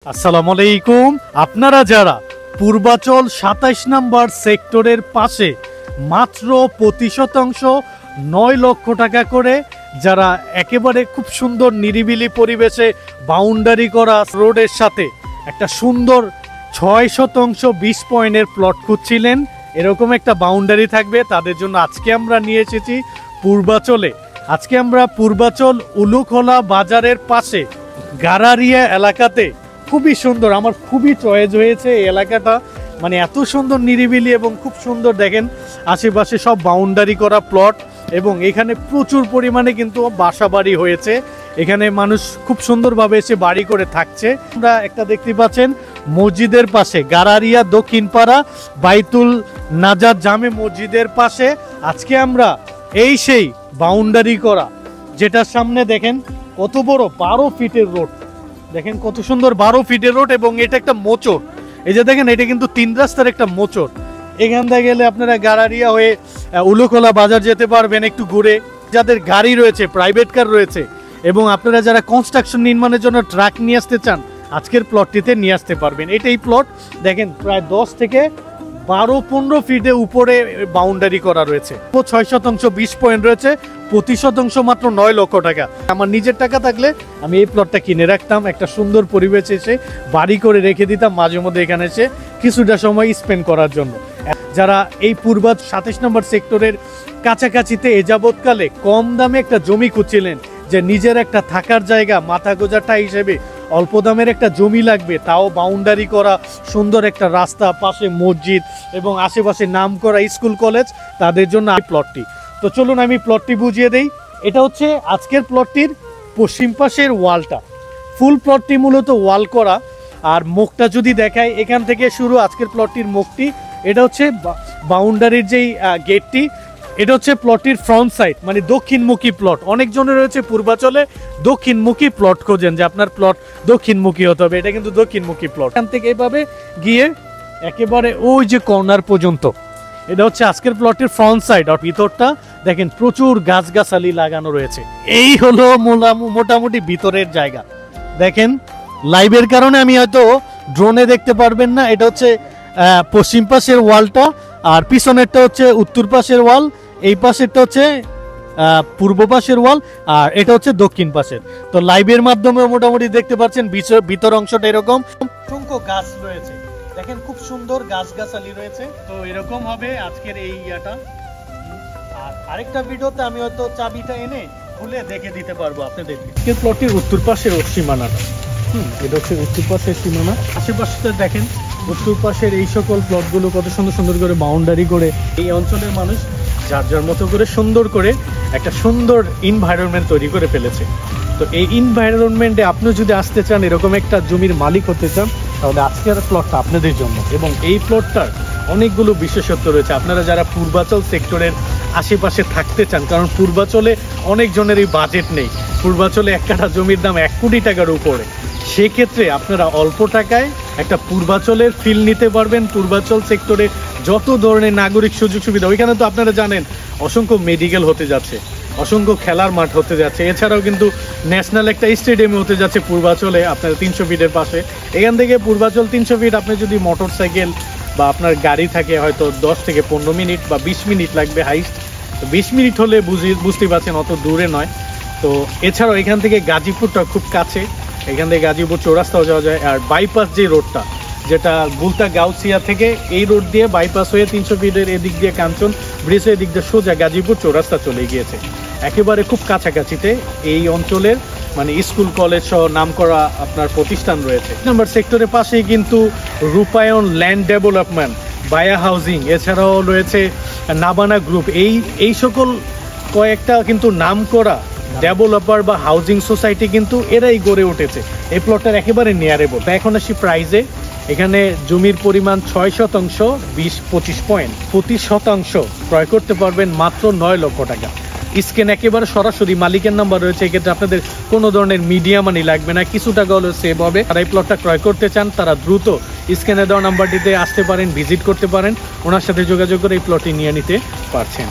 আসসালামু আলাইকুম। আপনারা যারা পূর্বাচল ২৭ নম্বর সেক্টরের পাশে মাত্র প্রতি শতাংশ ৯ লক্ষ টাকা করে যারা একেবারে খুব সুন্দর নিরিবিলি পরিবেশে বাউন্ডারি করা রোডের সাথে একটা সুন্দর ৬% ২০ পয়েন্টের প্লট খুঁজছিলেন, এরকম একটা বাউন্ডারি থাকবে তাদের জন্য আজকে আমরা নিয়ে এসেছি পূর্বাচলে। আজকে আমরা পূর্বাচল উলুখোলা বাজারের পাশে গারারিয়া এলাকাতে খুবই সুন্দর, আমার খুবই চয়েস হয়েছে এই এলাকাটা, মানে এত সুন্দর নিরিবিলি এবং খুব সুন্দর। দেখেন আশেপাশে সব বাউন্ডারি করা প্লট এবং এখানে প্রচুর পরিমাণে কিন্তু বাসা বাড়ি হয়েছে। এখানে মানুষ খুব সুন্দরভাবে এসে বাড়ি করে থাকছে। আমরা একটা দেখতে পাচ্ছেন মসজিদের পাশে গারারিয়া দক্ষিণ পাড়া বাইতুল নাজাত জামে মসজিদের পাশে আজকে আমরা এই সেই বাউন্ডারি করা, যেটার সামনে দেখেন কত বড় ১২ ফিটের রোড, দেখেন কত সুন্দর ১২ ফিটের রোড এবং এটা একটা মোচড়। এই যে দেখেন এটা কিন্তু ৩ রাস্তার একটা মোচড়। এখান থেকে গেলে আপনারা গারারিয়া হয়ে উলুখোলা বাজার যেতে পারবেন একটু ঘুরে। যাদের গাড়ি রয়েছে, প্রাইভেট কার রয়েছে এবং আপনারা যারা কনস্ট্রাকশন নির্মাণের জন্য ট্রাক নিয়ে আসতে চান আজকের প্লটটিতে নিয়ে আসতে পারবেন। এটাই প্লট দেখেন প্রায় ১০ থেকে ১২-১৫ ফিটে উপরে বাউন্ডারি করা রয়েছে। ৬% ২০ পয়েন্ট রয়েছে, প্রতি শতাংশ মাত্র ৯ লক্ষ টাকা। আমার নিজের টাকা থাকলে আমি এই প্লটটা কিনে রাখতাম, একটা সুন্দর পরিবেশ এসে বাড়ি করে রেখে দিতাম, মাঝে মধ্যে এখানে এসে কিছুটা সময় স্পেন্ড করার জন্য। যারা এই পূর্বাচ ২৭ নম্বর সেক্টরের কাছাকাছিতে এ যাবৎকালে কম দামে একটা জমি খুঁজছিলেন, যে নিজের একটা থাকার জায়গা মাথা গোজাটা হিসেবে অল্প দামের একটা জমি লাগবে, তাও বাউন্ডারি করা সুন্দর একটা রাস্তা, পাশে মসজিদ এবং আশেপাশে নাম করা স্কুল কলেজ, তাদের জন্য এই প্লটটি। তো চলুন আমি প্লটটি বুঝিয়ে দেই। এটা হচ্ছে আজকের প্লটটির পশ্চিম পাশের ওয়ালটা। ফুল প্লটটি মূলত ওয়াল করা, আর মুখটা যদি দেখায় এখান থেকে শুরু আজকের প্লটটির মুখটি। এটা হচ্ছে বাউন্ডারির যেই গেটটি, এটা হচ্ছে প্লটটির ফ্রন্ট সাইড, মানে দক্ষিণমুখী প্লট। অনেকজনের রয়েছে পূর্বাচলে দক্ষিণমুখী প্লট খোঁজেন, যে আপনার প্লট দক্ষিণমুখী হতে হবে, এটা কিন্তু দক্ষিণমুখী প্লট। এখান থেকে এভাবে গিয়ে একেবারে ওই যে কর্নার পর্যন্ত, এটা হচ্ছে আজকের প্লটের ফ্রন্ট সাইড। আর ভিতরটা দেখেন প্রচুর গাছগাছালি লাগানো রয়েছে। এই হলো মোটামুটি ভিতরের জায়গা। দেখেন লাইভের কারণে আমি হয়তো ড্রোনে দেখতে পারবেন না। এটা হচ্ছে পশ্চিম পাশের ওয়ালটা, আর পিছনেরটা হচ্ছে উত্তর পাশের ওয়াল, এই পাশেরটা হচ্ছে পূর্ব পাশের ওয়াল, আর এটা হচ্ছে দক্ষিণ পাশের। তো লাইভের মাধ্যমে মোটামুটি দেখতে পাচ্ছেন ভিতর অংশটা এরকম অসংখ্য গাছ রয়েছে, দেখেন খুব সুন্দর গাছগাছালি রয়েছে। তো এরকম হবে আজকের এই ইয়াটা। আর আরেকটা ভিডিওতে আমি হয়তো চাবিটা এনে খুলে দেখে দিতে পারবো আপনাদেরকে। প্লটটির উত্তর পাশের সীমানাটা, এটা হচ্ছে উত্তর পাশের সীমানা। আশেপাশে দেখেন উত্তর পাশের এই সকল প্লটগুলো কত সুন্দর সুন্দর করে বাউন্ডারি করে এই অঞ্চলের মানুষ যার যার মতো করে সুন্দর করে একটা সুন্দর এনভায়রনমেন্ট তৈরি করে ফেলেছে। তো এই এনভায়রনমেন্টে আপনি যদি আসতে চান, এরকম একটা জমির মালিক হতে চান, তাহলে আজকের প্লটটা আপনাদের জন্য। এবং এই প্লটটার অনেকগুলো বিশেষত্ব রয়েছে। আপনারা যারা পূর্বাচল সেক্টরের আশেপাশে থাকতে চান, কারণ পূর্বাচলে অনেকজনেরই বাজেট নেই, পূর্বাচলে এক কাঠা জমির দাম ১ কোটি টাকার উপরে, সেক্ষেত্রে আপনারা অল্প টাকায় একটা পূর্বাচলের ফিল নিতে পারবেন। পূর্বাচল সেক্টরে যত ধরনের নাগরিক সুযোগ সুবিধা, ওইখানে তো আপনারা জানেন অসংখ্য মেডিকেল হতে যাচ্ছে, অসংখ্য খেলার মাঠ হতে যাচ্ছে, এছাড়াও কিন্তু ন্যাশনাল একটা স্টেডিয়াম হতে যাচ্ছে পূর্বাচলে আপনার ৩০০ ফিটের পাশে। এখান থেকে পূর্বাচল ৩০০ ফিট, আপনি যদি মোটর সাইকেল বা আপনার গাড়ি থাকে হয়তো ১০ থেকে ১৫ মিনিট বা ২০ মিনিট লাগবে হাইস্ট। তো ২০ মিনিট হলে বুঝতে পারছেন অত দূরে নয়। তো এছাড়াও এখান থেকে গাজীপুরটা খুব কাছে, এখান থেকে গাজীপুর চৌরাস্তাও যাওয়া যায়। আর বাইপাস যে রোডটা, যেটা গুলতা গাউসিয়া থেকে এই রোড দিয়ে বাইপাস হয়ে ৩০০ ফিটের এদিক দিয়ে কাঞ্চন ব্রিজ, এদিক দিয়ে সোজা গাজীপুর চৌরাস্তা চলে গিয়েছে, একেবারে খুব কাছাকাছিতে এই অঞ্চলের মানে স্কুল কলেজ সহ নাম করা আপনার প্রতিষ্ঠান রয়েছে। নম্বর সেক্টরের পাশেই কিন্তু রূপায়ণ ল্যান্ড ডেভেলপমেন্ট, বায়া হাউজিং, এছাড়াও রয়েছে নাবানা গ্রুপ, এই সকল কয়েকটা কিন্তু নাম করা ডেভেলপার বা হাউজিং সোসাইটি কিন্তু এরাই গড়ে উঠেছে এই প্লটটার একেবারে নিয়ারেবল। এখন আসি প্রাইজে। এখানে জমির পরিমাণ ৬% ২০-২৫ পয়েন্ট, প্রতি শতাংশ ক্রয় করতে পারবেন মাত্র ৯ লক্ষ টাকা। স্ক্যান একেবারে সরাসরি মালিকের নাম্বার রয়েছে, এক্ষেত্রে আপনাদের কোনো ধরনের মিডিয়া মানি লাগবে না, কিছু টাকা হলেও সেভ হবে। যারা এই প্লটটা ক্রয় করতে চান তারা দ্রুত স্ক্যানে দেওয়া নাম্বারটিতে আসতে পারেন, ভিজিট করতে পারেন, ওনার সাথে যোগাযোগ করে এই প্লটটি নিয়ে নিতে পারছেন।